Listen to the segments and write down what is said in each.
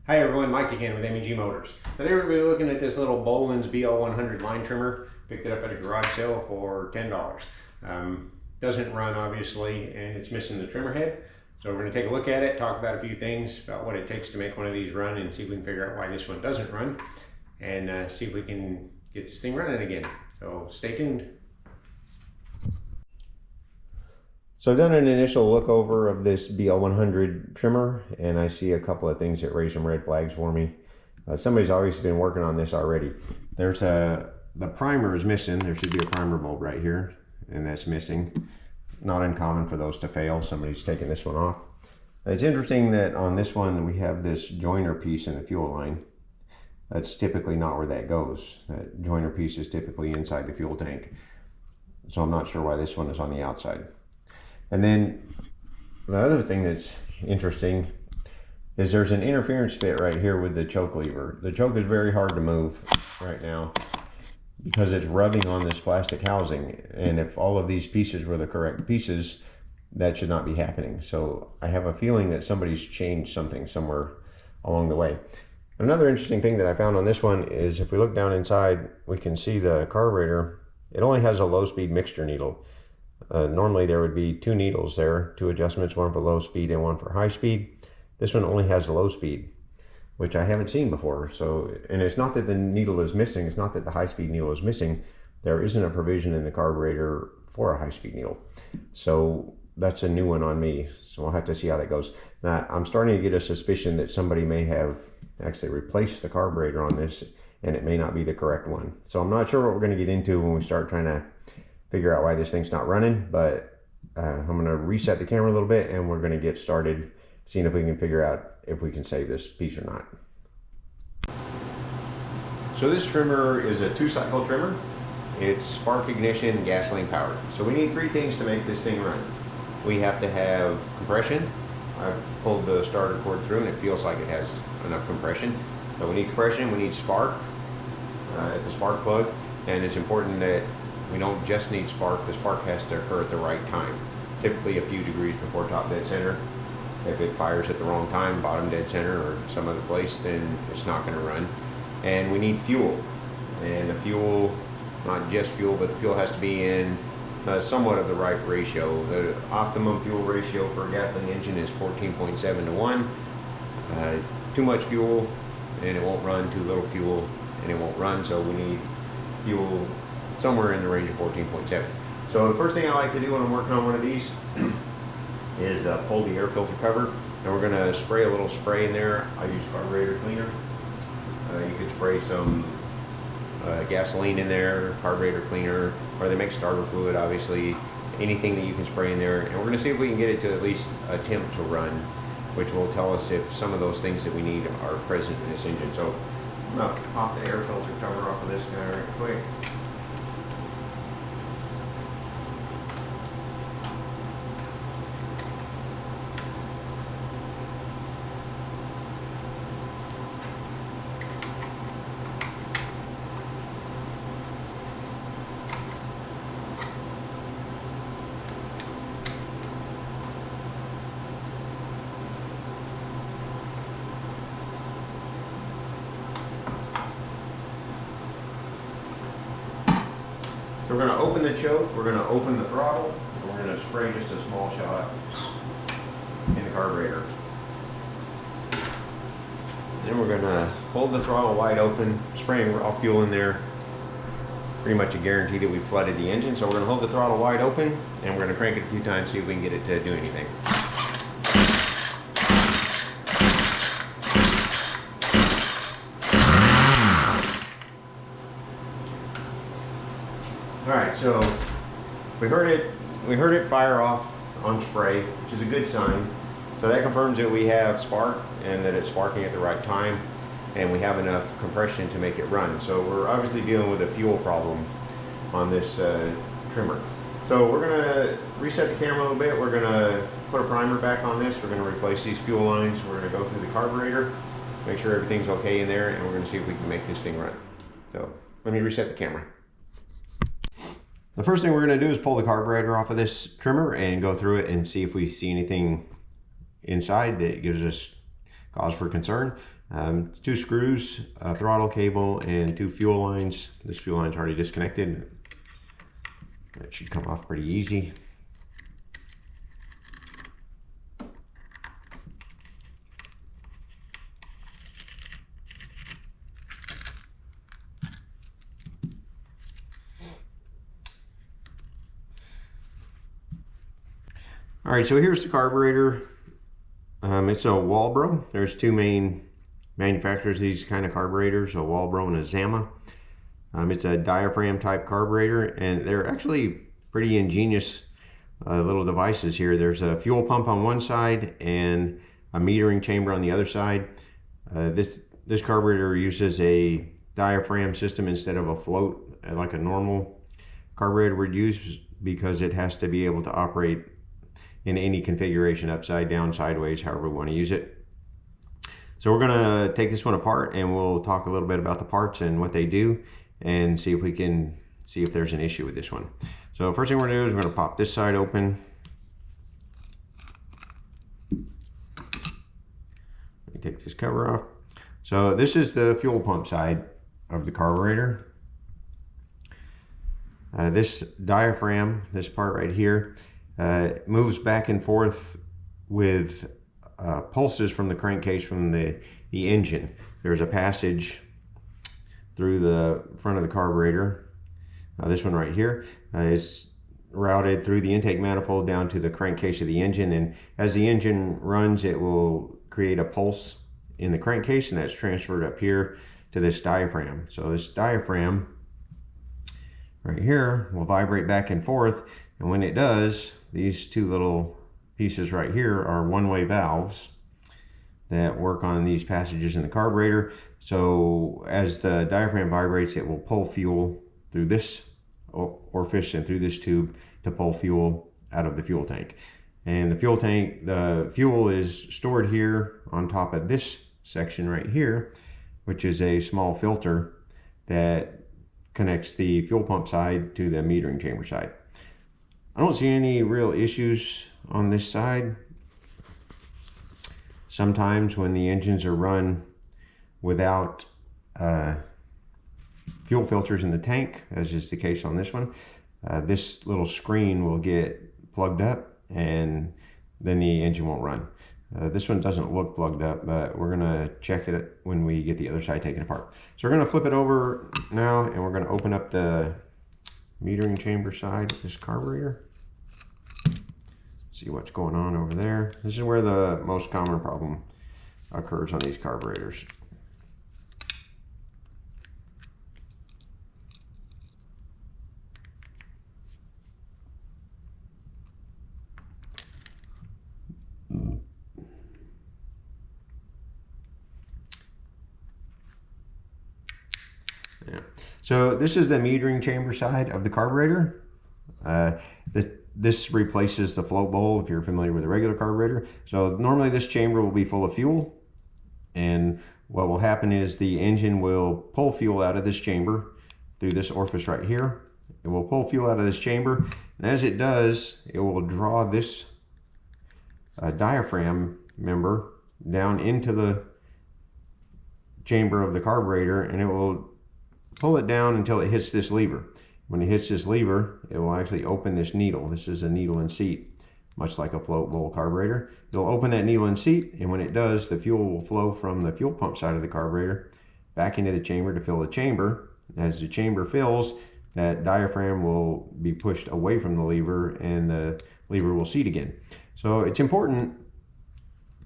Hi everyone, Mike again with MEG Motors. Today we're going to be looking at this little Boland's BL100 line trimmer. Picked it up at a garage sale for $10. Doesn't run obviously, and it's missing the trimmer head. So we're going to take a look at it, talk about a few things about what it takes to make one of these run, and see if we can figure out why this one doesn't run, and see if we can get this thing running again. So stay tuned. So I've done an initial look over of this BL100 trimmer, and I see a couple of things that raise some red flags for me. Somebody's obviously been working on this already. The primer is missing. There should be a primer bulb right here, and that's missing. Not uncommon for those to fail. Somebody's taken this one off. It's interesting that on this one we have this joiner piece in the fuel line. That's typically not where that goes. That joiner piece is typically inside the fuel tank. So I'm not sure why this one is on the outside. And then the other thing that's interesting is there's an interference fit right here with the choke lever. The choke is very hard to move right now because it's rubbing on this plastic housing. And if all of these pieces were the correct pieces, that should not be happening. So I have a feeling that somebody's changed something somewhere along the way. Another interesting thing that I found on this one is if we look down inside, we can see the carburetor. It only has a low-speed mixture needle. Normally there would be two needles there, two adjustments, one for low speed and one for high speed. This one only has low speed, which I haven't seen before. So, and it's not that the needle is missing, it's not that the high speed needle is missing. There isn't a provision in the carburetor for a high speed needle. So that's a new one on me. So we'll have to see how that goes. Now, I'm starting to get a suspicion that somebody may have actually replaced the carburetor on this, and it may not be the correct one. So I'm not sure what we're going to get into when we start trying to figure out why this thing's not running, but I'm going to reset the camera a little bit and we're going to get started seeing if we can figure out if we can save this piece or not. So this trimmer is a 2-cycle trimmer. It's spark ignition, gasoline powered. So we need 3 things to make this thing run. We have to have compression. I've pulled the starter cord through and it feels like it has enough compression. So we need compression, we need spark at the spark plug, and it's important that we don't just need spark. The spark has to occur at the right time, typically a few degrees before top dead center. If it fires at the wrong time, bottom dead center or some other place, then it's not going to run. And we need fuel, and the fuel, not just fuel, but the fuel has to be in somewhat of the right ratio. The optimum fuel ratio for a gasoline engine is 14.7 to 1. Too much fuel and it won't run, too little fuel and it won't run, so we need fuel somewhere in the range of 14.7. So the first thing I like to do when I'm working on one of these is pull the air filter cover, and we're going to spray a little spray in there. I use carburetor cleaner. You could spray some gasoline in there, carburetor cleaner, or they make starter fluid, obviously, anything that you can spray in there. And we're going to see if we can get it to at least attempt to run, which will tell us if some of those things that we need are present in this engine. So I'm going to pop the air filter cover off of this guy right quick. So we're going to open the choke, we're going to open the throttle, and we're going to spray just a small shot in the carburetor. Then we're going to hold the throttle wide open, spraying raw fuel in there. Pretty much a guarantee that we've flooded the engine. So we're going to hold the throttle wide open, and we're going to crank it a few times, see if we can get it to do anything. Alright, so we heard it fire off on spray, which is a good sign. So that confirms that we have spark and that it's sparking at the right time, and we have enough compression to make it run. So we're obviously dealing with a fuel problem on this trimmer. So we're going to reset the camera a little bit. We're going to put a primer back on this. We're going to replace these fuel lines. We're going to go through the carburetor, make sure everything's okay in there, and we're going to see if we can make this thing run. So let me reset the camera. The first thing we're going to do is pull the carburetor off of this trimmer and go through it and see if we see anything inside that gives us cause for concern. 2 screws, a throttle cable, and 2 fuel lines. This fuel line's already disconnected. That should come off pretty easy. All right, so here's the carburetor. It's a Walbro. There's 2 main manufacturers of these kind of carburetors, a Walbro and a Zama. It's a diaphragm type carburetor, and they're actually pretty ingenious little devices here. There's a fuel pump on one side and a metering chamber on the other side. This carburetor uses a diaphragm system instead of a float like a normal carburetor would use, because it has to be able to operate in any configuration, upside down, sideways, however we want to use it. So we're going to take this one apart, and we'll talk a little bit about the parts and what they do, and see if we can see if there's an issue with this one. So first thing we're going to do is we're going to pop this side open. Let me take this cover off. So this is the fuel pump side of the carburetor. This diaphragm, this part right here, moves back and forth with pulses from the crankcase from the engine. There's a passage through the front of the carburetor. This one right here is routed through the intake manifold down to the crankcase of the engine, and as the engine runs, it will create a pulse in the crankcase, and that's transferred up here to this diaphragm. So this diaphragm right here will vibrate back and forth, and when it does, these 2 little pieces right here are one-way valves that work on these passages in the carburetor. So as the diaphragm vibrates, it will pull fuel through this orifice and through this tube to pull fuel out of the fuel tank. And the fuel is stored here on top of this section right here, which is a small filter that connects the fuel pump side to the metering chamber side. I don't see any real issues on this side. Sometimes when the engines are run without fuel filters in the tank, as is the case on this one, this little screen will get plugged up, and then the engine won't run. This one doesn't look plugged up, but we're going to check it when we get the other side taken apart. So we're going to flip it over now, and we're going to open up the metering chamber side of this carburetor. See what's going on over there. This is where the most common problem occurs on these carburetors. Yeah. So this is the metering chamber side of the carburetor. This replaces the float bowl if you're familiar with a regular carburetor. So normally this chamber will be full of fuel, and what will happen is the engine will pull fuel out of this chamber through this orifice right here. It will pull fuel out of this chamber, and as it does, it will draw this diaphragm member down into the chamber of the carburetor, and it will pull it down until it hits this lever. When it hits this lever, it will actually open this needle. This is a needle and seat, much like a float bowl carburetor. It'll open that needle and seat, and when it does, the fuel will flow from the fuel pump side of the carburetor back into the chamber to fill the chamber. As the chamber fills, that diaphragm will be pushed away from the lever, and the lever will seat again. So it's important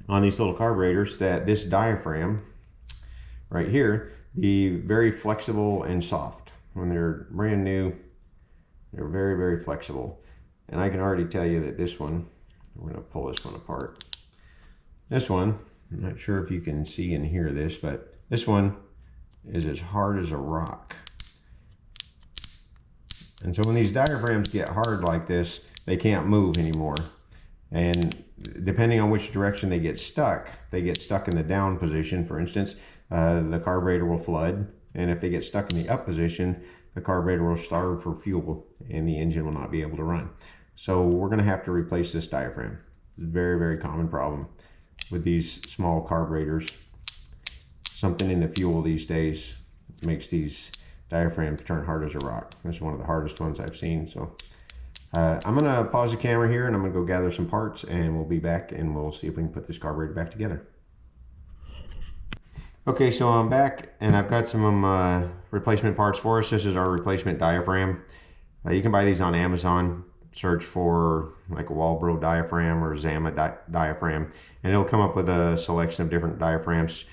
on these little carburetors that this diaphragm right here be very flexible and soft. When they're brand new, they're very, very flexible. And I can already tell you that this one, we're going to pull this one apart. This one, I'm not sure if you can see and hear this, but this one is as hard as a rock. And so when these diaphragms get hard like this, they can't move anymore. And depending on which direction they get stuck in the down position, for instance, the carburetor will flood. And if they get stuck in the up position, the carburetor will starve for fuel and the engine will not be able to run. So we're going to have to replace this diaphragm. It's a very, very common problem with these small carburetors. Something in the fuel these days makes these diaphragms turn hard as a rock. This is one of the hardest ones I've seen. So I'm gonna pause the camera here and I'm gonna go gather some parts, and we'll be back and we'll see if we can put this carburetor back together. Okay, so I'm back and I've got some replacement parts for us. This is our replacement diaphragm. You can buy these on Amazon. Search for like a Walbro diaphragm or Zama diaphragm, and it'll come up with a selection of different diaphragms.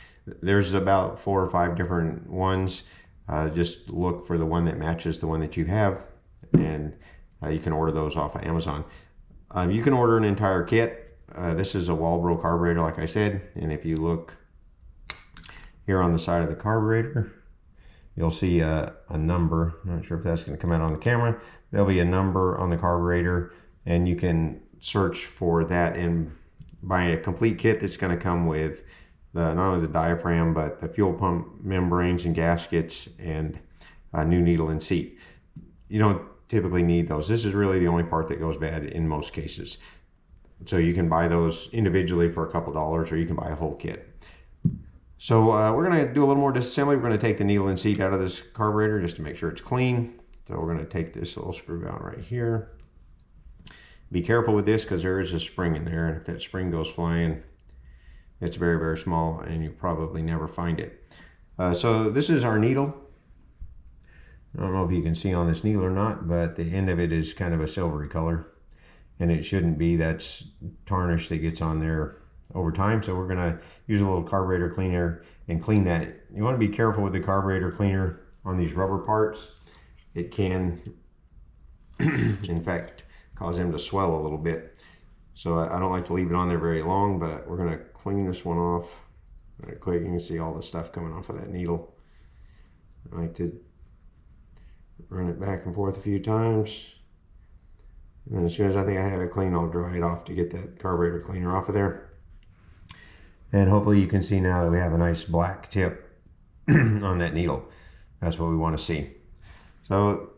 There's about 4 or 5 different ones. Just look for the one that matches the one that you have, and you can order those off of Amazon. You can order an entire kit. This is a Walbro carburetor, like I said, and if you look here on the side of the carburetor, you'll see a number. I'm not sure if that's going to come out on the camera. There'll be a number on the carburetor, and you can search for that and buy a complete kit that's going to come with not only the diaphragm, but the fuel pump membranes and gaskets and a new needle and seat. You don't typically need those. This is really the only part that goes bad in most cases. So you can buy those individually for a couple dollars, or you can buy a whole kit. So we're going to do a little more disassembly. We're going to take the needle and seat out of this carburetor just to make sure it's clean. So we're going to take this little screw out right here. Be careful with this because there is a spring in there, and if that spring goes flying, it's very, very small and you probably never find it. So this is our needle. I don't know if you can see on this needle or not, but the end of it is kind of a silvery color, and it shouldn't be. That's tarnish that gets on there over time. So we're going to use a little carburetor cleaner and clean that. You want to be careful with the carburetor cleaner on these rubber parts. It can, in fact, cause them to swell a little bit. So I don't like to leave it on there very long, but we're going to clean this one off right quick. You can see all the stuff coming off of that needle. I like to run it back and forth a few times. And as soon as I think I have it clean, I'll dry it off to get that carburetor cleaner off of there. And hopefully you can see now that we have a nice black tip on that needle. That's what we want to see. So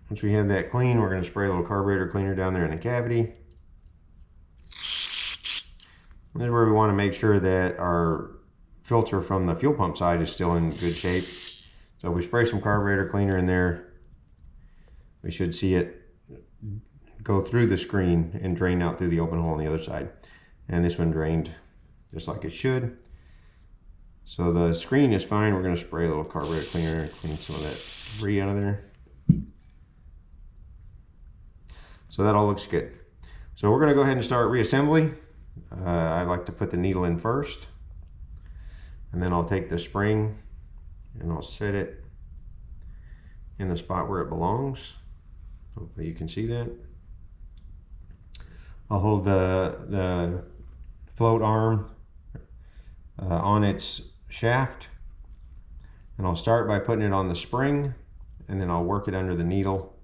once we have that clean, we're going to spray a little carburetor cleaner down there in the cavity. This is where we want to make sure that our filter from the fuel pump side is still in good shape. So if we spray some carburetor cleaner in there, we should see it go through the screen and drain out through the open hole on the other side. And this one drained just like it should. So the screen is fine. We're going to spray a little carburetor cleaner and clean some of that debris out of there. So that all looks good. So we're going to go ahead and start reassembly. I like to put the needle in first, and then I'll take the spring and I'll set it in the spot where it belongs. Hopefully you can see that. I'll hold the float arm on its shaft, and I'll start by putting it on the spring, and then I'll work it under the needle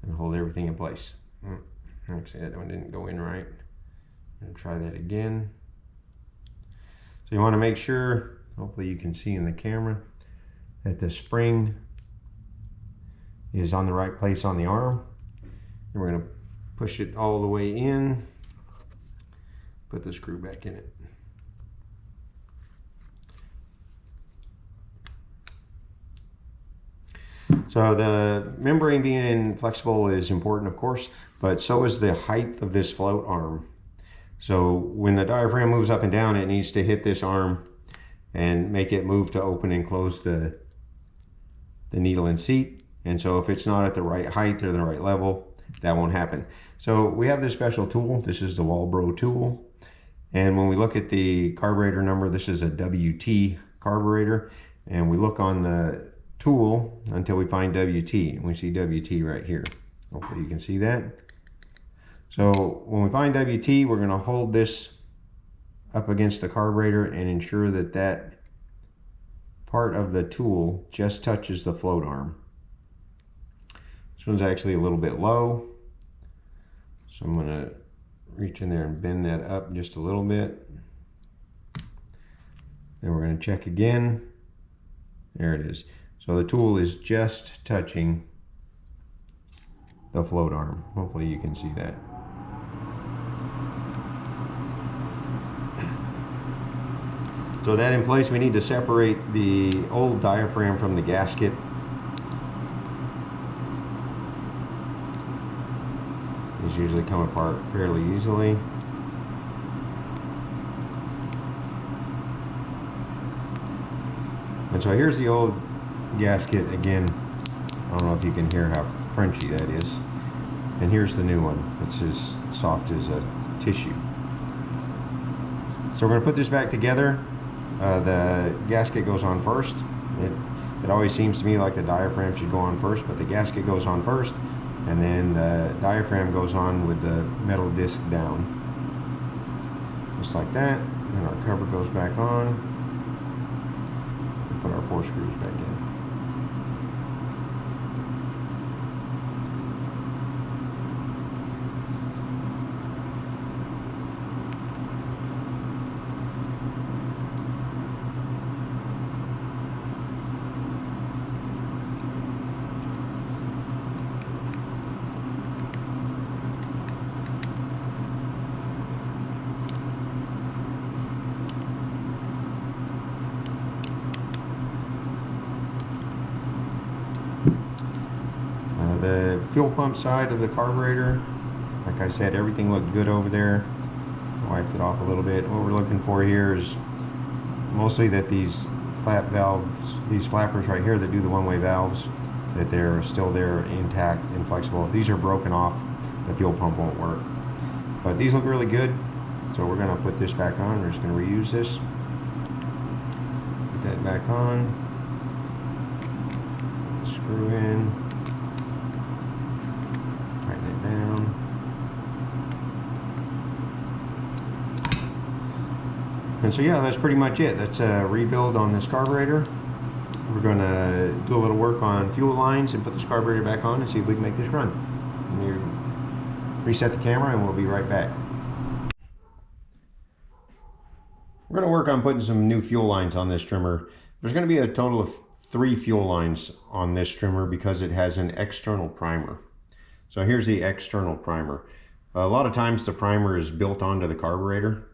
and hold everything in place. Actually, that one didn't go in right. I'm going to try that again. So you want to make sure, hopefully you can see in the camera, that the spring is on the right place on the arm. And we're going to push it all the way in, put the screw back in it. So the membrane being flexible is important, of course, but so is the height of this float arm. So when the diaphragm moves up and down, it needs to hit this arm and make it move to open and close the needle and seat. And so if it's not at the right height or the right level, that won't happen. So we have this special tool. This is the Walbro tool. And when we look at the carburetor number, this is a WT carburetor. And we look on the tool until we find WT. And we see WT right here. Hopefully you can see that. So when we find WT, we're going to hold this up against the carburetor and ensure that that part of the tool just touches the float arm. This one's actually a little bit low, so I'm going to reach in there and bend that up just a little bit. Then we're going to check again. There it is. So the tool is just touching the float arm. Hopefully you can see that. So with that in place, we need to separate the old diaphragm from the gasket. These usually come apart fairly easily. And so here's the old gasket again. I don't know if you can hear how crunchy that is. And here's the new one. It's as soft as a tissue. So we're going to put this back together. The gasket goes on first. It always seems to me like the diaphragm should go on first, but the gasket goes on first, and then the diaphragm goes on with the metal disc down. Just like that. Then our cover goes back on. Put our 4 screws back in. The fuel pump side of the carburetor, like I said, everything looked good over there. Wiped it off a little bit. What we're looking for here is mostly that these flap valves, these flappers right here that do the one-way valves, that they're still there intact and flexible. If these are broken off, the fuel pump won't work. But these look really good, so we're going to put this back on. We're just going to reuse this. Put that back on. Put the screw in. Down. And so yeah, that's pretty much it. That's a rebuild on this carburetor. We're going to do a little work on fuel lines and put this carburetor back on and see if we can make this run. And you reset the camera and we'll be right back. We're going to work on putting some new fuel lines on this trimmer. There's going to be a total of 3 fuel lines on this trimmer because it has an external primer. So here's the external primer. A lot of times the primer is built onto the carburetor.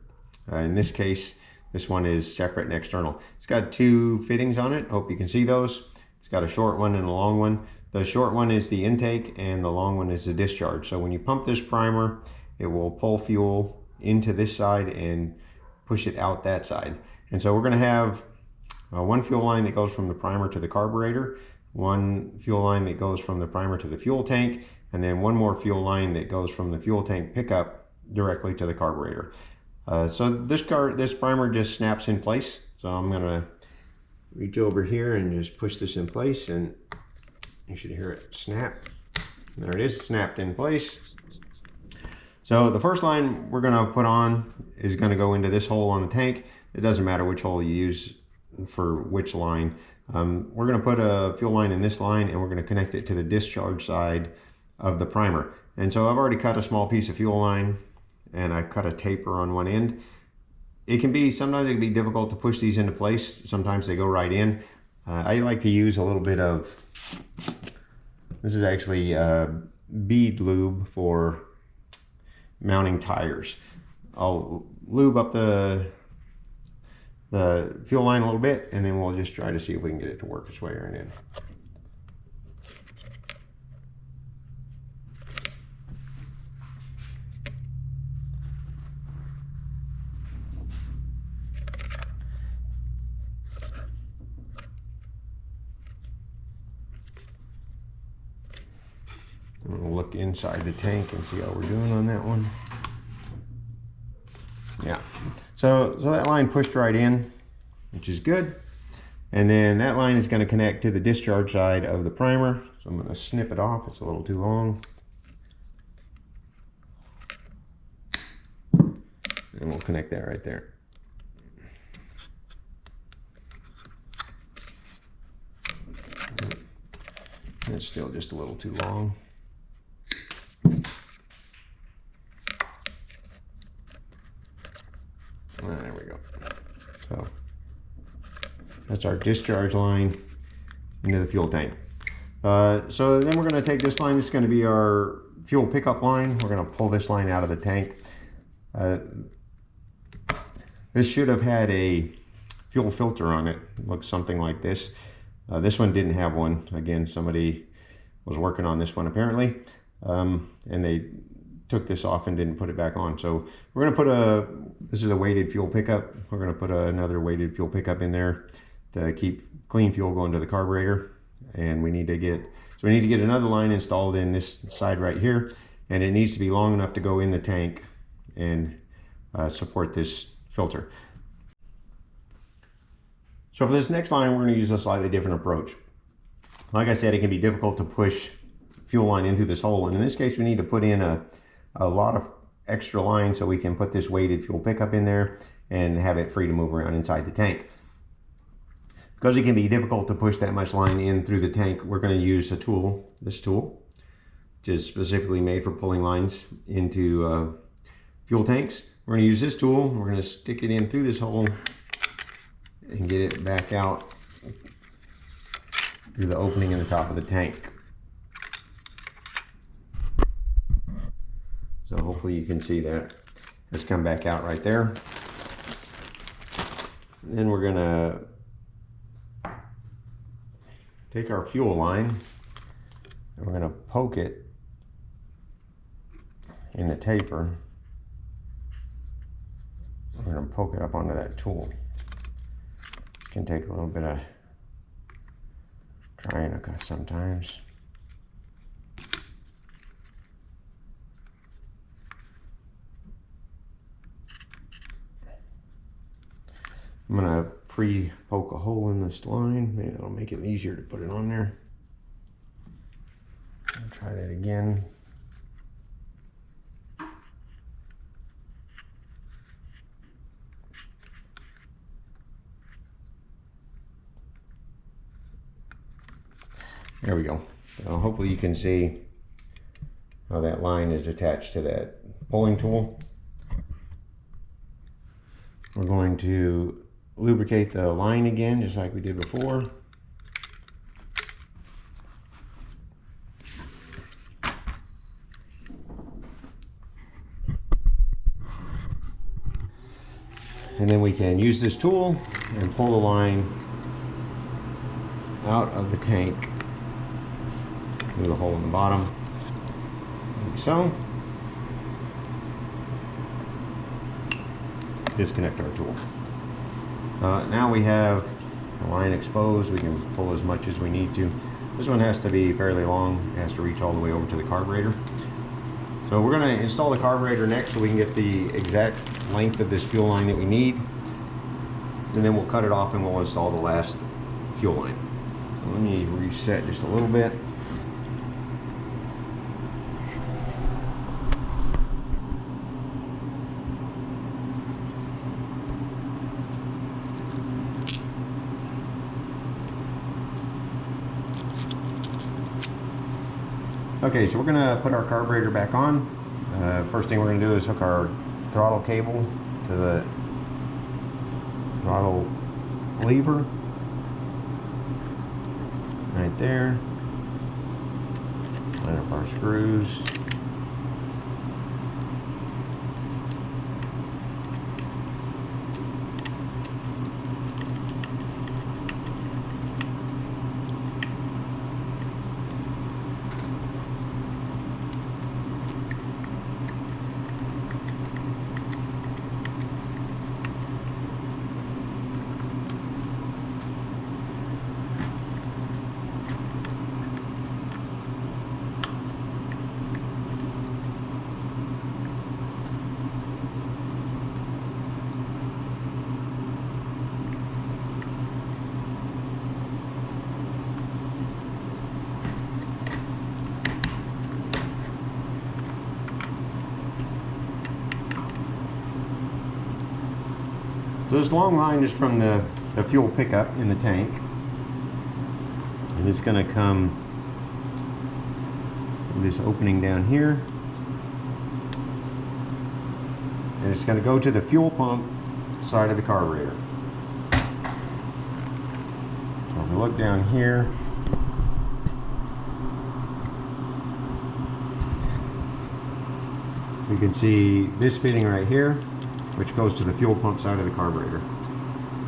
In this case, this one is separate and external. It's got 2 fittings on it. Hope you can see those. It's got a short one and a long one. The short one is the intake and the long one is the discharge. So when you pump this primer, it will pull fuel into this side and push it out that side. And so we're going to have one fuel line that goes from the primer to the carburetor, one fuel line that goes from the primer to the fuel tank, and then one more fuel line that goes from the fuel tank pickup directly to the carburetor. So this primer just snaps in place. So I'm going to reach over here and just push this in place, and you should hear it snap. There it is, snapped in place. So the first line we're going to put on is going to go into this hole on the tank. It doesn't matter which hole you use for which line. We're going to put a fuel line in this line, and we're going to connect it to the discharge side of the primer. And so I've already cut a small piece of fuel line, and I cut a taper on one end. Sometimes it can be difficult to push these into place. Sometimes they go right in. I like to use a little bit of, this is actually bead lube for mounting tires. I'll lube up the fuel line a little bit, and then we'll just try to see if we can get it to work its way right in. We'll look inside the tank and see how we're doing on that one. Yeah, so that line pushed right in, which is good. And then that line is going to connect to the discharge side of the primer. So I'm going to snip it off. It's a little too long. And we'll connect that right there. It's still just a little too long. There we go. So that's our discharge line into the fuel tank. So then we're going to take this line. This is going to be our fuel pickup line. We're going to pull this line out of the tank. This should have had a fuel filter on it. It looks something like this. This one didn't have one. Again, somebody was working on this one apparently, and they took this off and didn't put it back on. So we're going to put this is a weighted fuel pickup. We're going to put another weighted fuel pickup in there to keep clean fuel going to the carburetor. And we need to get another line installed in this side right here, and it needs to be long enough to go in the tank and support this filter. So for this next line, we're going to use a slightly different approach. Like I said, it can be difficult to push fuel line in through this hole, and in this case we need to put in a lot of extra line so we can put this weighted fuel pickup in there and have it free to move around inside the tank. Because it can be difficult to push that much line in through the tank, we're going to use a tool, this tool, which is specifically made for pulling lines into fuel tanks. We're going to use this tool, we're going to stick it in through this hole and get it back out through the opening in the top of the tank. So hopefully you can see that it's come back out right there. And then we're going to take our fuel line and we're going to poke it in the taper. We're going to poke it up onto that tool. It can take a little bit of trying sometimes. I'm going to pre-poke a hole in this line. Maybe that'll make it easier to put it on there. I'll try that again. There we go. So hopefully you can see how that line is attached to that pulling tool. We're going to lubricate the line again, just like we did before. And then we can use this tool and pull the line out of the tank through the hole in the bottom, like so. Disconnect our tool. Now we have the line exposed. We can pull as much as we need to. This one has to be fairly long. It has to reach all the way over to the carburetor. So we're going to install the carburetor next so we can get the exact length of this fuel line that we need. And then we'll cut it off and we'll install the last fuel line. So let me reset just a little bit. Okay, so we're gonna put our carburetor back on. First thing we're gonna do is hook our throttle cable to the throttle lever right there. Line up our screws. So this long line is from the fuel pickup in the tank, and it's going to come with this opening down here, and it's going to go to the fuel pump side of the carburetor. So if we look down here, we can see this fitting right here, which goes to the fuel pump side of the carburetor.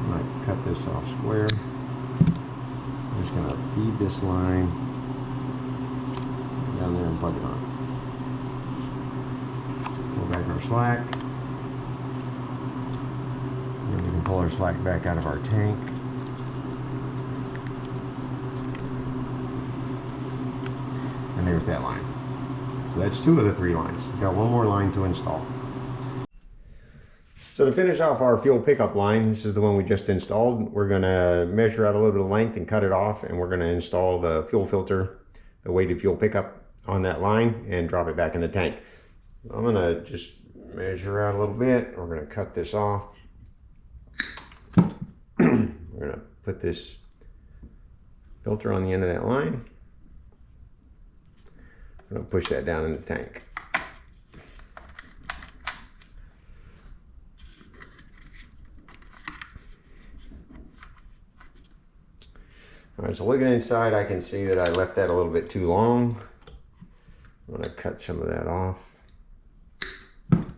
I'm going to cut this off square. I'm just going to feed this line down there and plug it on. Pull back our slack. And then we can pull our slack back out of our tank. And there's that line. So that's 2 of the 3 lines. Got 1 more line to install. So to finish off our fuel pickup line, this is the one we just installed. We're going to measure out a little bit of length and cut it off, and we're going to install the fuel filter, the weighted fuel pickup on that line, and drop it back in the tank. I'm going to just measure out a little bit. We're going to cut this off. We're going to put this filter on the end of that line. I'm going to push that down in the tank. All right, so looking inside, I can see that I left that a little bit too long. I'm going to cut some of that off. I'm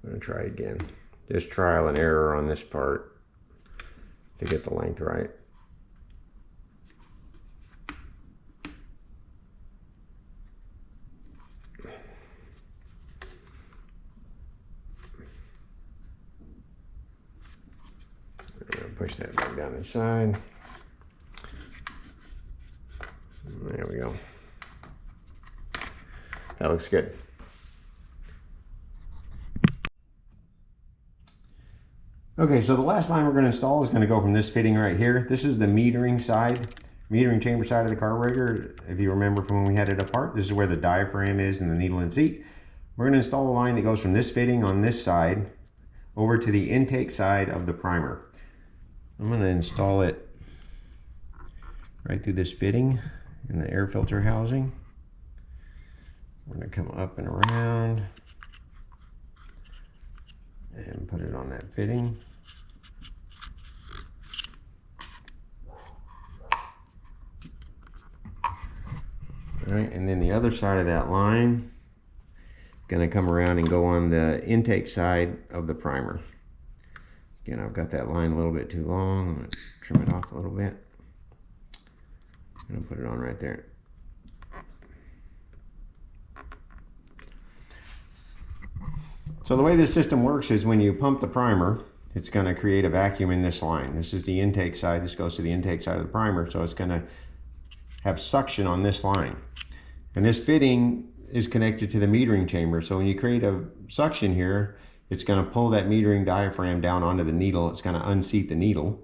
going to try again. Just trial and error on this part to get the length right. Push that back down inside. There we go. That looks good. Okay, so the last line we're going to install is going to go from this fitting right here. This is the metering chamber side of the carburetor. If you remember from when we had it apart, this is where the diaphragm is and the needle and seat. We're going to install a line that goes from this fitting on this side over to the intake side of the primer. I'm going to install it right through this fitting in the air filter housing. We're going to come up and around and put it on that fitting. All right, and then the other side of that line, going to come around and go on the intake side of the primer. Again, I've got that line a little bit too long. I'm going to trim it off a little bit. I'm going to put it on right there. So the way this system works is when you pump the primer, it's going to create a vacuum in this line. This is the intake side. This goes to the intake side of the primer. So it's going to have suction on this line. And this fitting is connected to the metering chamber. So when you create a suction here, it's going to pull that metering diaphragm down onto the needle. It's going to unseat the needle.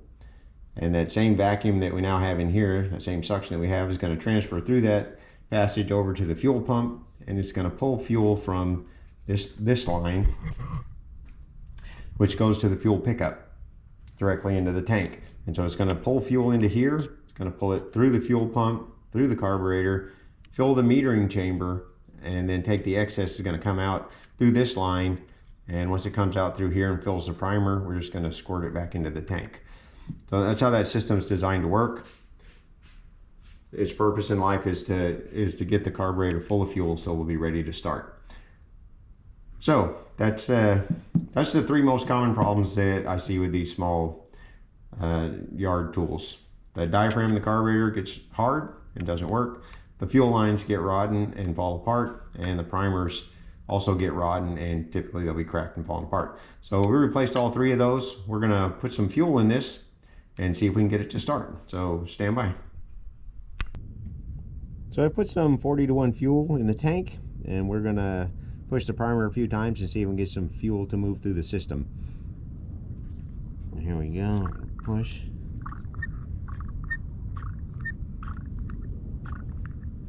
And that same vacuum that we now have in here, that same suction that we have, is going to transfer through that passage over to the fuel pump. And it's going to pull fuel from this line, which goes to the fuel pickup directly into the tank. And so it's going to pull fuel into here. It's going to pull it through the fuel pump, through the carburetor, fill the metering chamber, and then take the excess. Is going to come out through this line. And once it comes out through here and fills the primer, we're just going to squirt it back into the tank. So that's how that system is designed to work. Its purpose in life is to get the carburetor full of fuel so we'll be ready to start. So that's the 3 most common problems that I see with these small yard tools. The diaphragm of the carburetor gets hard and doesn't work. The fuel lines get rotten and fall apart, and the primers also get rotten, and typically they'll be cracked and falling apart. So we replaced all 3 of those. We're going to put some fuel in this and see if we can get it to start. So stand by. So I put some 40-to-1 fuel in the tank, and we're going to push the primer a few times and see if we can get some fuel to move through the system. Here we go. Push.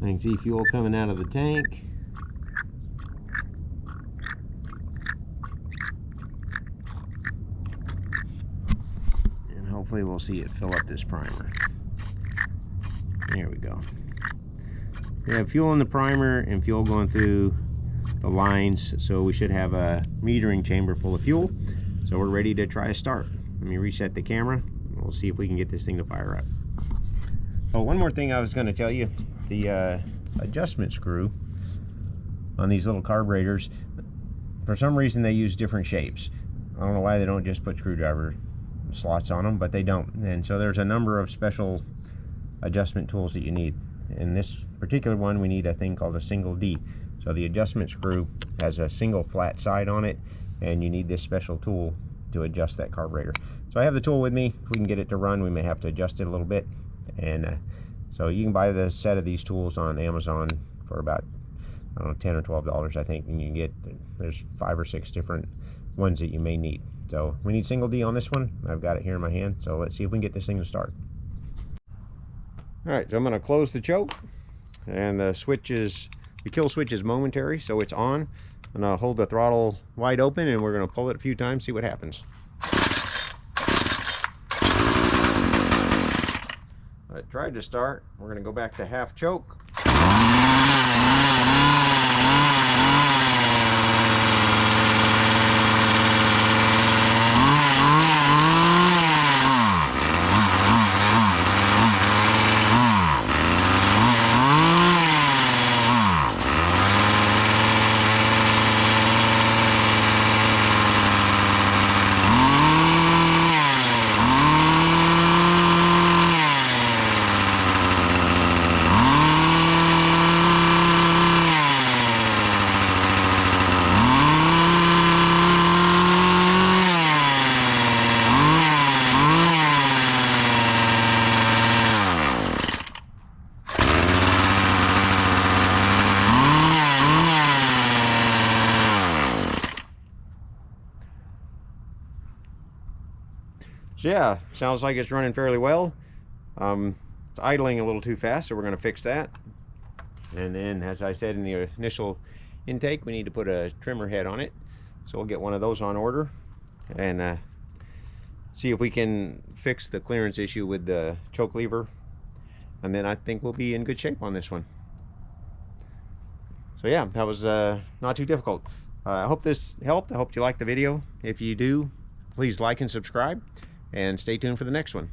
I can see fuel coming out of the tank. And hopefully we'll see it fill up this primer. There we go. We have fuel in the primer and fuel going through the lines, so we should have a metering chamber full of fuel. So we're ready to try a start. Let me reset the camera. We'll see if we can get this thing to fire up. Oh, one more thing I was going to tell you. The adjustment screw on these little carburetors, for some reason they use different shapes. I don't know why they don't just put screwdriver slots on them, but they don't. And so there's a number of special adjustment tools that you need. In this particular one, we need a thing called a single D. So the adjustment screw has a single flat side on it, and you need this special tool to adjust that carburetor. So I have the tool with me. If we can get it to run, we may have to adjust it a little bit. And so you can buy the set of these tools on Amazon for about, I don't know, $10 or $12, I think, and you can get, there's 5 or 6 different ones that you may need. So we need single D on this one. I've got it here in my hand, so let's see if we can get this thing to start. All right, so I'm going to close the choke, and the kill switch is momentary, so it's on. I'm going to hold the throttle wide open, and we're going to pull it a few times, see what happens. It tried to start. We're going to go back to half choke. So yeah, sounds like it's running fairly well. It's idling a little too fast, so we're going to fix that. And then, as I said in the initial intake, we need to put a trimmer head on it. So we'll get one of those on order and see if we can fix the clearance issue with the choke lever. And then I think we'll be in good shape on this one. So yeah, that was not too difficult. I hope this helped. I hope you liked the video. If you do, please like and subscribe, and stay tuned for the next one.